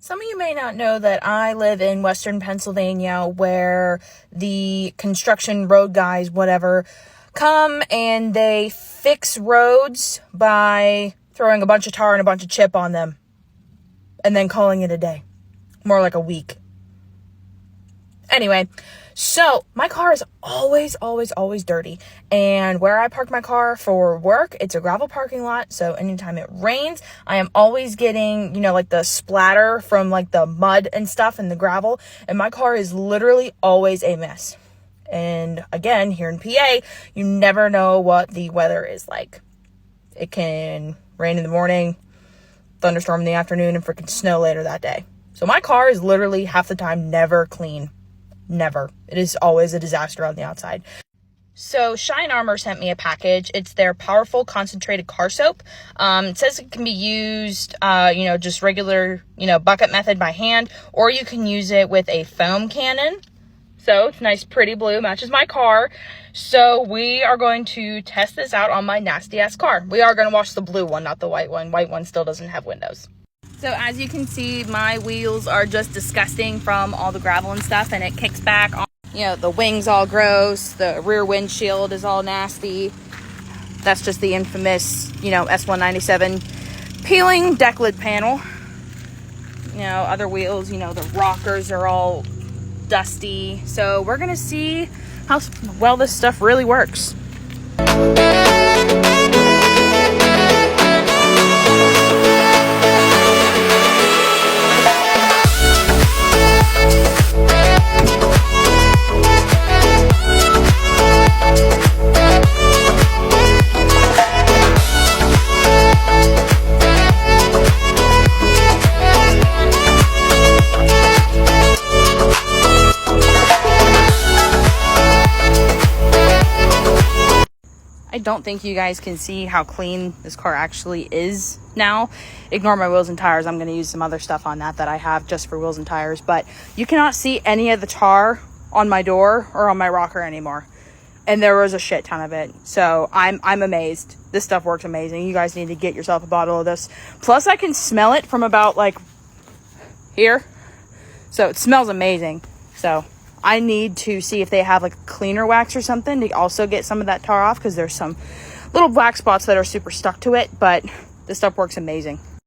Some of you may not know that I live in Western Pennsylvania, where the construction road guys, whatever, come and they fix roads by throwing a bunch of tar and a bunch of chip on them and then calling it a day. More like a week. Anyway, so my car is always dirty. And where I park my car for work, it's a gravel parking lot. So anytime it rains, I am always getting, like the splatter from like the mud and stuff and the gravel. And my car is literally always a mess. And again, here in PA, you never know what the weather is like. It can rain in the morning, thunderstorm in the afternoon, and freaking snow later that day. So my car is literally half the time never clean. Never. It is always a disaster on the outside. So Shine Armor sent me a package. It's their powerful concentrated car soap. It says it can be used, just regular, bucket method by hand, or you can use it with a foam cannon. So it's nice, pretty blue, matches my car. So we are going to test this out on my nasty ass car. We are going to wash the blue one, not the white one. White one still doesn't have windows. So as you can see, my wheels are just disgusting from all the gravel and stuff, and it kicks back on, the wings all gross, the rear windshield is all nasty. That's just the infamous, S197 peeling deck lid panel. Other wheels, the rockers are all dusty. So we're gonna see how well this stuff really works. I don't think you guys can see how clean this car actually is now. Ignore my wheels and tires. I'm going to use some other stuff on that I have just for wheels and tires. But you cannot see any of the tar on my door or on my rocker anymore. And there was a shit ton of it. So I'm amazed. This stuff works amazing. You guys need to get yourself a bottle of this. Plus I can smell it from about like here. So it smells amazing. So I need to see if they have like a cleaner wax or something to also get some of that tar off, because there's some little black spots that are super stuck to it, but this stuff works amazing.